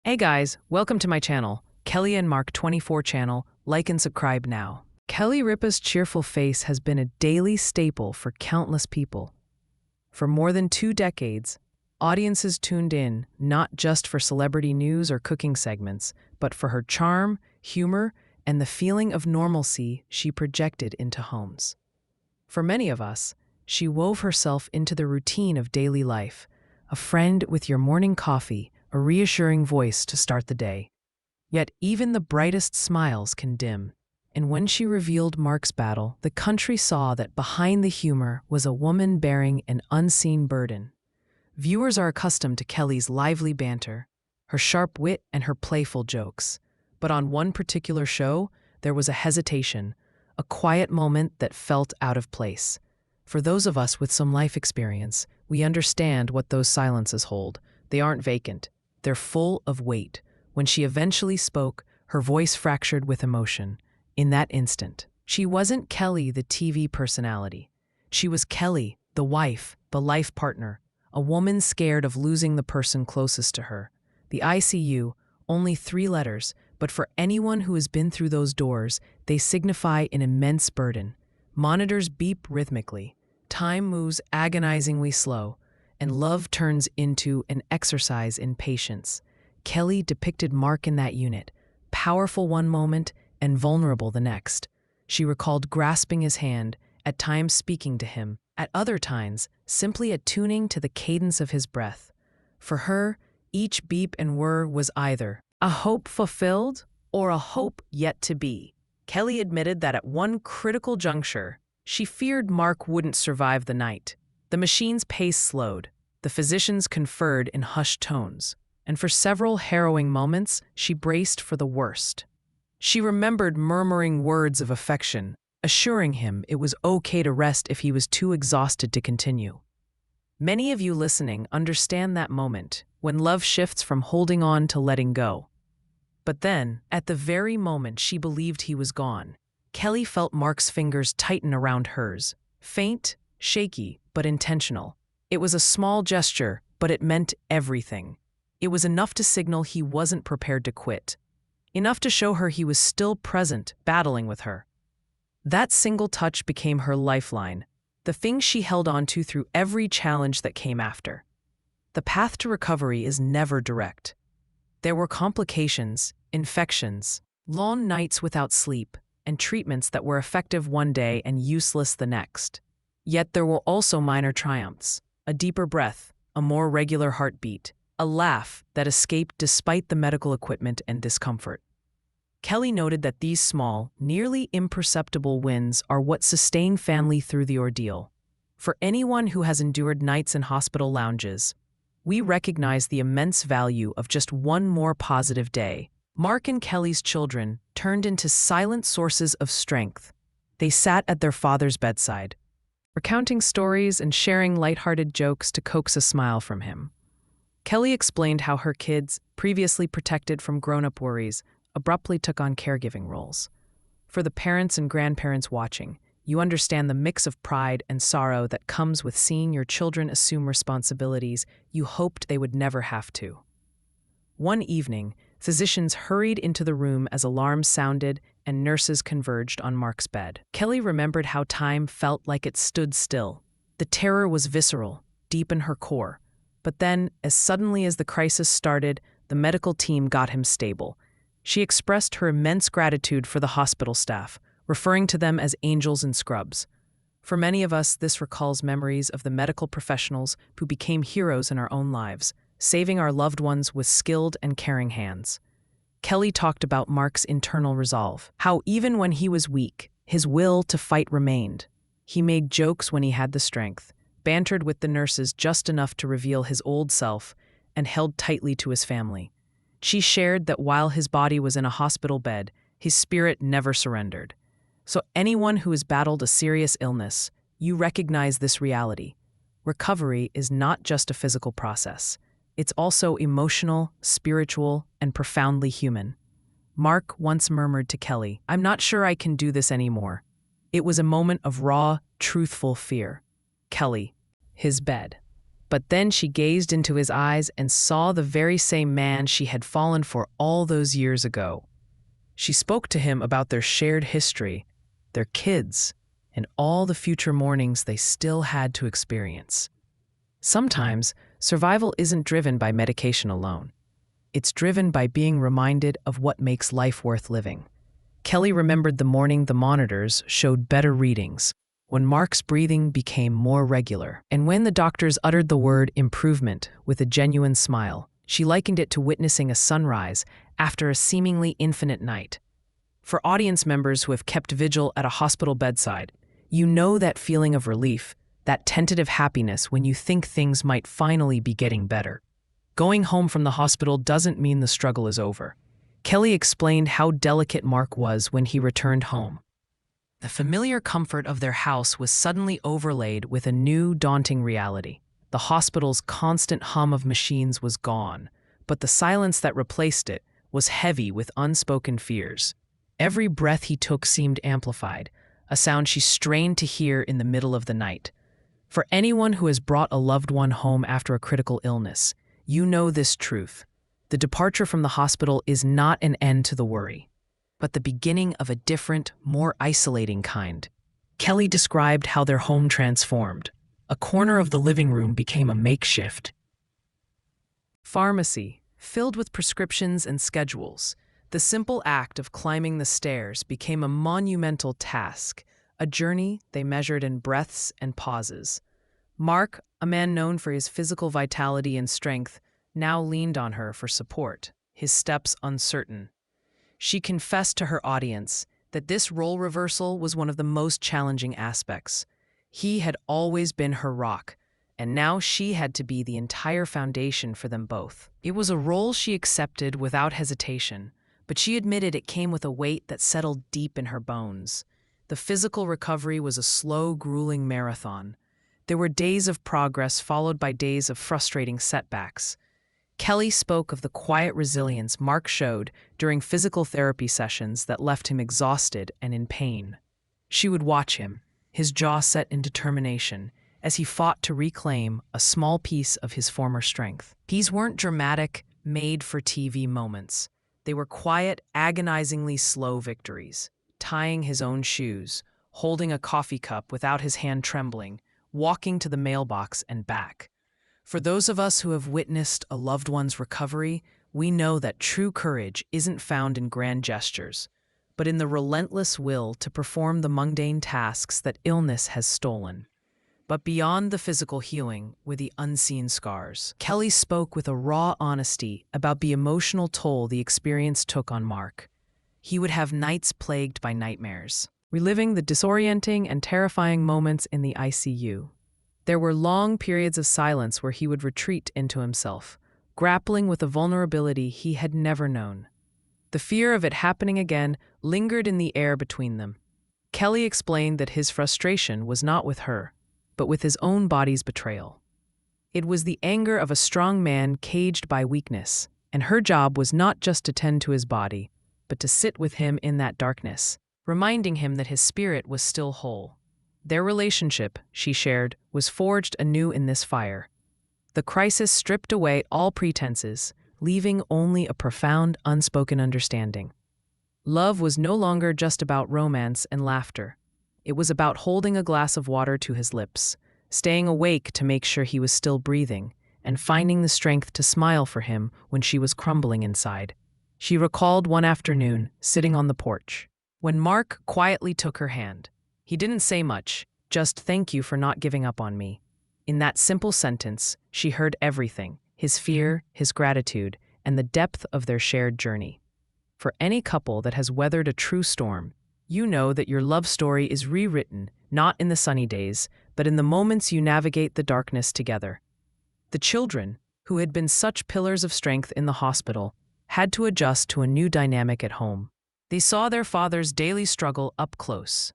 Hey guys, welcome to my channel, Kelly&Mark 24 channel. Like and subscribe now. Kelly Ripa's cheerful face has been a daily staple for countless people. For more than 2 decades, audiences tuned in not just for celebrity news or cooking segments, but for her charm, humor, and the feeling of normalcy she projected into homes. For many of us, she wove herself into the routine of daily life, a friend with your morning coffee, a reassuring voice to start the day. Yet even the brightest smiles can dim. And when she revealed Mark's battle, the country saw that behind the humor was a woman bearing an unseen burden. Viewers are accustomed to Kelly's lively banter, her sharp wit, and her playful jokes. But on one particular show, there was a hesitation, a quiet moment that felt out of place. For those of us with some life experience, we understand what those silences hold. They aren't vacant. They're full of weight. When she eventually spoke, her voice fractured with emotion. In that instant, she wasn't Kelly, the TV personality. She was Kelly, the wife, the life partner, a woman scared of losing the person closest to her. The ICU, only 3 letters, but for anyone who has been through those doors, they signify an immense burden. Monitors beep rhythmically. Time moves agonizingly slow, and love turns into an exercise in patience. Kelly depicted Mark in that unit, powerful one moment and vulnerable the next. She recalled grasping his hand, at times speaking to him, at other times simply attuning to the cadence of his breath. For her, each beep and whir was either a hope fulfilled or a hope yet to be. Kelly admitted that at one critical juncture, she feared Mark wouldn't survive the night. The machine's pace slowed. The physicians conferred in hushed tones, and for several harrowing moments, she braced for the worst. She remembered murmuring words of affection, assuring him it was okay to rest if he was too exhausted to continue. Many of you listening understand that moment, when love shifts from holding on to letting go. But then, at the very moment she believed he was gone, Kelly felt Mark's fingers tighten around hers, faint, shaky, but intentional. It was a small gesture, but it meant everything. It was enough to signal he wasn't prepared to quit. Enough to show her he was still present, battling with her. That single touch became her lifeline, the thing she held on to through every challenge that came after. The path to recovery is never direct. There were complications, infections, long nights without sleep, and treatments that were effective one day and useless the next. Yet there were also minor triumphs, a deeper breath, a more regular heartbeat, a laugh that escaped despite the medical equipment and discomfort. Kelly noted that these small, nearly imperceptible wins are what sustain family through the ordeal. For anyone who has endured nights in hospital lounges, we recognize the immense value of just one more positive day. Mark and Kelly's children turned into silent sources of strength. They sat at their father's bedside, recounting stories and sharing lighthearted jokes to coax a smile from him. Kelly explained how her kids, previously protected from grown-up worries, abruptly took on caregiving roles. For the parents and grandparents watching, you understand the mix of pride and sorrow that comes with seeing your children assume responsibilities you hoped they would never have to. One evening, physicians hurried into the room as alarms sounded and nurses converged on Mark's bed. Kelly remembered how time felt like it stood still. The terror was visceral, deep in her core. But then, as suddenly as the crisis started, the medical team got him stable. She expressed her immense gratitude for the hospital staff, referring to them as angels in scrubs. For many of us, this recalls memories of the medical professionals who became heroes in our own lives, saving our loved ones with skilled and caring hands. Kelly talked about Mark's internal resolve, how even when he was weak, his will to fight remained. He made jokes when he had the strength, bantered with the nurses just enough to reveal his old self, and held tightly to his family. She shared that while his body was in a hospital bed, his spirit never surrendered. So anyone who has battled a serious illness, you recognize this reality. Recovery is not just a physical process. It's also emotional, spiritual, and profoundly human. Mark once murmured to Kelly, "I'm not sure I can do this anymore." It was a moment of raw, truthful fear. Kelly, his bed. But then she gazed into his eyes and saw the very same man she had fallen for all those years ago. She spoke to him about their shared history, their kids, and all the future mornings they still had to experience. Sometimes, survival isn't driven by medication alone. It's driven by being reminded of what makes life worth living. Kelly remembered the morning the monitors showed better readings, when Mark's breathing became more regular, and when the doctors uttered the word improvement with a genuine smile. She likened it to witnessing a sunrise after a seemingly infinite night. For audience members who have kept vigil at a hospital bedside, you know that feeling of relief, that tentative happiness when you think things might finally be getting better. Going home from the hospital doesn't mean the struggle is over. Kelly explained how delicate Mark was when he returned home. The familiar comfort of their house was suddenly overlaid with a new, daunting reality. The hospital's constant hum of machines was gone, but the silence that replaced it was heavy with unspoken fears. Every breath he took seemed amplified, a sound she strained to hear in the middle of the night. For anyone who has brought a loved one home after a critical illness, you know this truth. The departure from the hospital is not an end to the worry, but the beginning of a different, more isolating kind. Kelly described how their home transformed. A corner of the living room became a makeshift pharmacy, filled with prescriptions and schedules. The simple act of climbing the stairs became a monumental task, a journey they measured in breaths and pauses. Mark, a man known for his physical vitality and strength, now leaned on her for support, his steps uncertain. She confessed to her audience that this role reversal was one of the most challenging aspects. He had always been her rock, and now she had to be the entire foundation for them both. It was a role she accepted without hesitation, but she admitted it came with a weight that settled deep in her bones. The physical recovery was a slow, grueling marathon. There were days of progress followed by days of frustrating setbacks. Kelly spoke of the quiet resilience Mark showed during physical therapy sessions that left him exhausted and in pain. She would watch him, his jaw set in determination, as he fought to reclaim a small piece of his former strength. These weren't dramatic, made-for-TV moments. They were quiet, agonizingly slow victories. Tying his own shoes, holding a coffee cup without his hand trembling, walking to the mailbox and back. For those of us who have witnessed a loved one's recovery, we know that true courage isn't found in grand gestures, but in the relentless will to perform the mundane tasks that illness has stolen. But beyond the physical healing were the unseen scars. Kelly spoke with a raw honesty about the emotional toll the experience took on Mark. He would have nights plagued by nightmares, reliving the disorienting and terrifying moments in the ICU. There were long periods of silence where he would retreat into himself, grappling with a vulnerability he had never known. The fear of it happening again lingered in the air between them. Kelly explained that his frustration was not with her, but with his own body's betrayal. It was the anger of a strong man caged by weakness, and her job was not just to tend to his body, but to sit with him in that darkness, reminding him that his spirit was still whole. Their relationship, she shared, was forged anew in this fire. The crisis stripped away all pretenses, leaving only a profound, unspoken understanding. Love was no longer just about romance and laughter. It was about holding a glass of water to his lips, staying awake to make sure he was still breathing, and finding the strength to smile for him when she was crumbling inside. She recalled one afternoon, sitting on the porch, when Mark quietly took her hand. He didn't say much, just "thank you for not giving up on me." In that simple sentence, she heard everything, his fear, his gratitude, and the depth of their shared journey. For any couple that has weathered a true storm, you know that your love story is rewritten, not in the sunny days, but in the moments you navigate the darkness together. The children, who had been such pillars of strength in the hospital, had to adjust to a new dynamic at home. They saw their father's daily struggle up close,